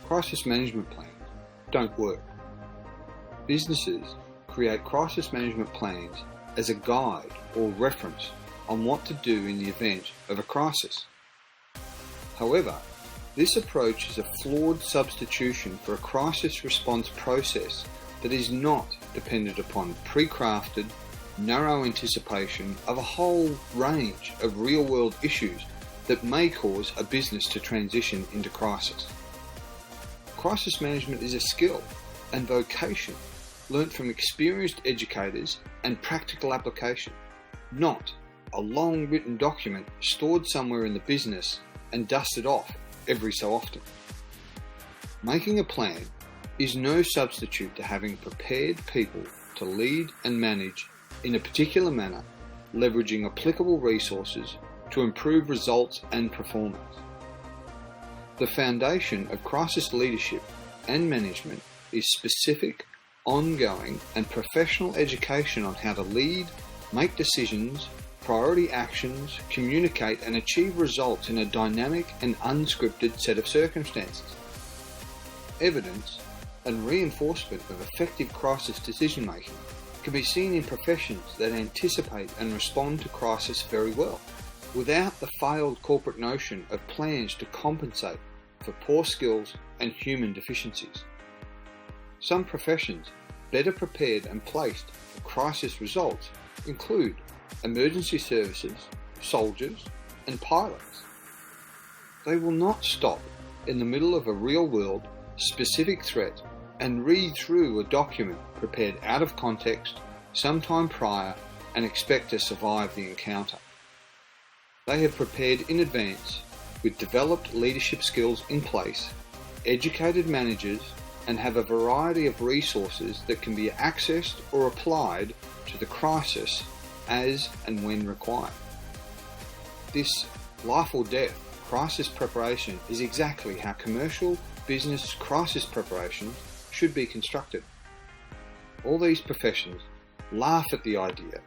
Crisis management plans don't work. Businesses create crisis management plans as a guide or reference on what to do in the event of a crisis. However, this approach is a flawed substitution for a crisis response process that is not dependent upon pre-crafted, narrow anticipation of a whole range of real-world issues that may cause a business to transition into crisis. Crisis management is a skill and vocation learnt from experienced educators and practical application, not a long written document stored somewhere in the business and dusted off every so often. Making a plan is no substitute to having prepared people to lead and manage in a particular manner, leveraging applicable resources to improve results and performance. The foundation of crisis leadership and management is specific, ongoing, and professional education on how to lead, make decisions, priority actions, communicate, and achieve results in a dynamic and unscripted set of circumstances. Evidence and reinforcement of effective crisis decision-making can be seen in professions that anticipate and respond to crisis very well, without the failed corporate notion of plans to compensate for poor skills and human deficiencies. Some professions better prepared and placed for crisis results include emergency services, soldiers, and pilots. They will not stop in the middle of a real-world, specific threat and read through a document prepared out of context sometime prior and expect to survive the encounter. They have prepared in advance with developed leadership skills in place, educated managers, and have a variety of resources that can be accessed or applied to the crisis as and when required. This life or death crisis preparation is exactly how commercial business crisis preparation should be constructed. All these professions laugh at the idea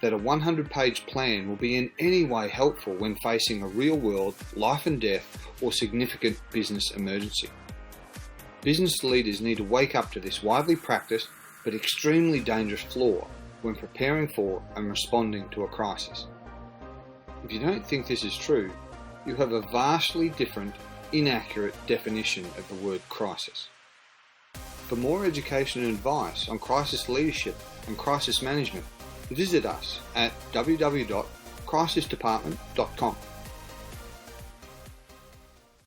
that a 100-page plan will be in any way helpful when facing a real-world life and death or significant business emergency. Business leaders need to wake up to this widely practiced but extremely dangerous flaw when preparing for and responding to a crisis. If you don't think this is true, you have a vastly different, inaccurate definition of the word crisis. For more education and advice on crisis leadership and crisis management, visit us at www.crisisdepartment.com.